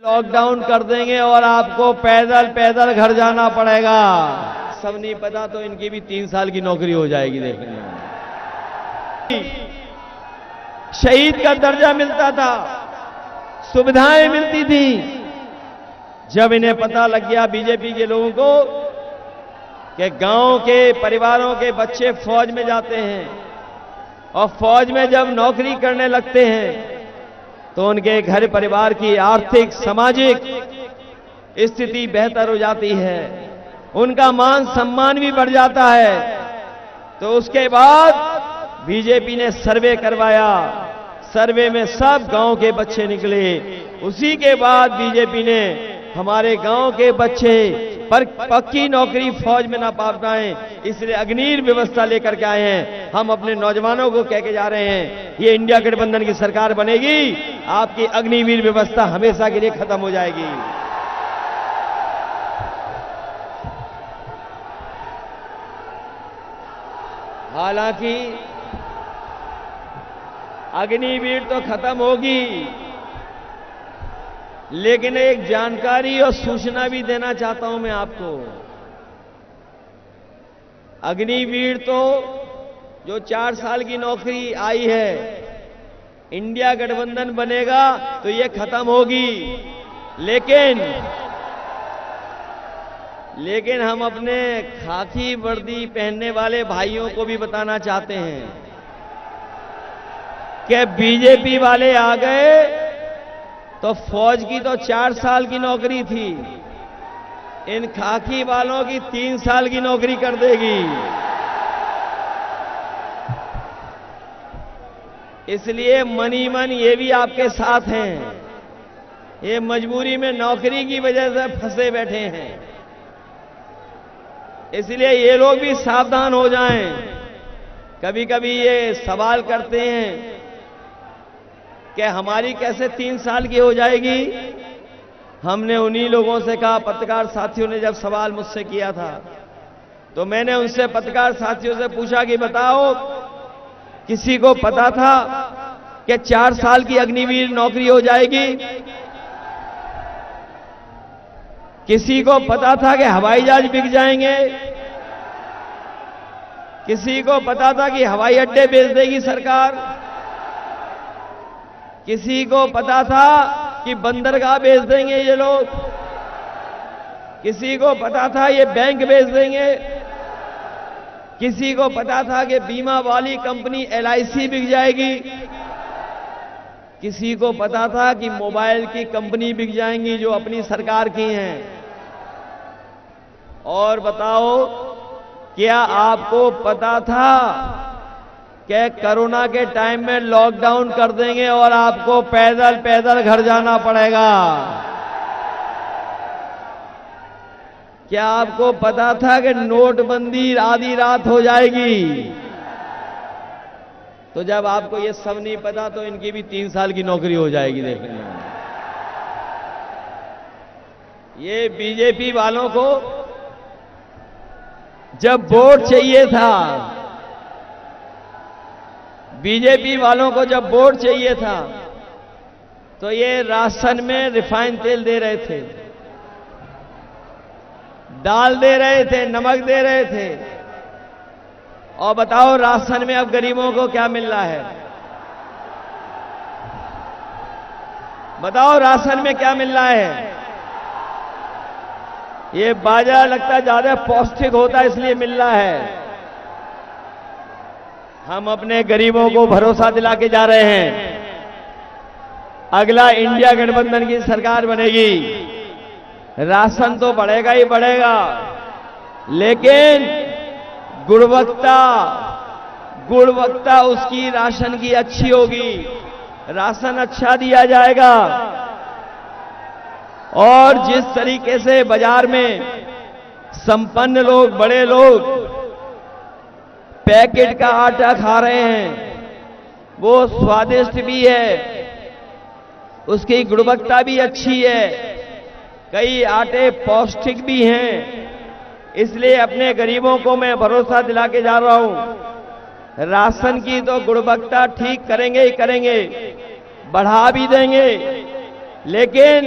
Lockdown कर देंगे और आपको पैदल पैदल घर जाना पड़ेगा। सब नहीं पता तो इनकी भी 3 साल की नौकरी हो जाएगी। देखने शहीद का दर्जा मिलता था, सुविधाएं मिलती थी। जब इन्हें पता लग गया बीजेपी के लोगों को कि गांव के परिवारों के बच्चे फौज में जाते हैं और फौज में जब नौकरी करने लगते हैं तो उनके घर परिवार की आर्थिक सामाजिक स्थिति बेहतर हो जाती है, उनका मान सम्मान भी बढ़ जाता है। तो उसके बाद बीजेपी ने सर्वे करवाया, सर्वे में सब गांव के बच्चे निकले। उसी के बाद बीजेपी ने हमारे गांव के बच्चे पर पक्की नौकरी फौज में ना पा पाए, इसलिए अग्निवीर व्यवस्था लेकर के आए हैं। हम अपने नौजवानों को कह के जा रहे हैं, ये इंडिया गठबंधन की सरकार बनेगी, आपकी अग्निवीर व्यवस्था हमेशा के लिए खत्म हो जाएगी। हालांकि अग्निवीर तो खत्म होगी, लेकिन एक जानकारी और सूचना भी देना चाहता हूं मैं आपको। अग्निवीर तो जो 4 साल की नौकरी आई है, इंडिया गठबंधन बनेगा तो ये खत्म होगी। लेकिन हम अपने खाकी वर्दी पहनने वाले भाइयों को भी बताना चाहते हैं कि बीजेपी वाले आ गए तो फौज की तो 4 साल की नौकरी थी, इन खाकी वालों की 3 साल की नौकरी कर देगी। इसलिए मनी मन ये भी आपके साथ हैं, ये मजबूरी में नौकरी की वजह से फंसे बैठे हैं। इसलिए ये लोग भी सावधान हो जाएं। कभी कभी ये सवाल करते हैं कि हमारी कैसे 3 साल की हो जाएगी। हमने उन्हीं लोगों से कहा, पत्रकार साथियों ने जब सवाल मुझसे किया था तो मैंने उनसे पत्रकार साथियों से पूछा कि बताओ, किसी को पता था कि 4 साल की अग्निवीर नौकरी हो जाएगी? किसी को पता था कि हवाई जहाज बिक जाएंगे? किसी को पता था कि हवाई अड्डे बेच देगी सरकार? किसी को पता था कि बंदरगाह बेच देंगे ये लोग? किसी को पता था ये बैंक बेच देंगे? किसी को पता था कि बीमा वाली कंपनी LIC बिक जाएगी? किसी को पता था कि मोबाइल की कंपनी बिक जाएंगी जो अपनी सरकार की हैं? और बताओ, क्या आपको पता था कि कोरोना के टाइम में लॉकडाउन कर देंगे और आपको पैदल पैदल घर जाना पड़ेगा? क्या आपको पता था कि नोटबंदी आधी रात हो जाएगी? तो जब आपको ये सब नहीं पता तो इनकी भी 3 साल की नौकरी हो जाएगी। देखने ये बीजेपी वालों को जब वोट चाहिए था, बीजेपी वालों को जब वोट चाहिए था तो ये राशन में रिफाइंड तेल दे रहे थे, दाल दे रहे थे, नमक दे रहे थे। और बताओ, राशन में अब गरीबों को क्या मिल रहा है? बताओ, राशन में क्या मिल रहा है? ये बाजा लगता ज्यादा पौष्टिक होता है इसलिए मिल रहा है। हम अपने गरीबों को भरोसा दिला के जा रहे हैं, अगला इंडिया गठबंधन की सरकार बनेगी, राशन तो बढ़ेगा ही बढ़ेगा, लेकिन गुणवत्ता उसकी राशन की अच्छी होगी, राशन अच्छा दिया जाएगा। और जिस तरीके से बाजार में संपन्न लोग, बड़े लोग पैकेट का आटा खा रहे हैं, वो स्वादिष्ट भी है, उसकी गुणवत्ता भी अच्छी है, कई आटे पौष्टिक भी हैं। इसलिए अपने गरीबों को मैं भरोसा दिला के जा रहा हूं, राशन की तो गुणवत्ता ठीक करेंगे ही करेंगे, बढ़ा भी देंगे, लेकिन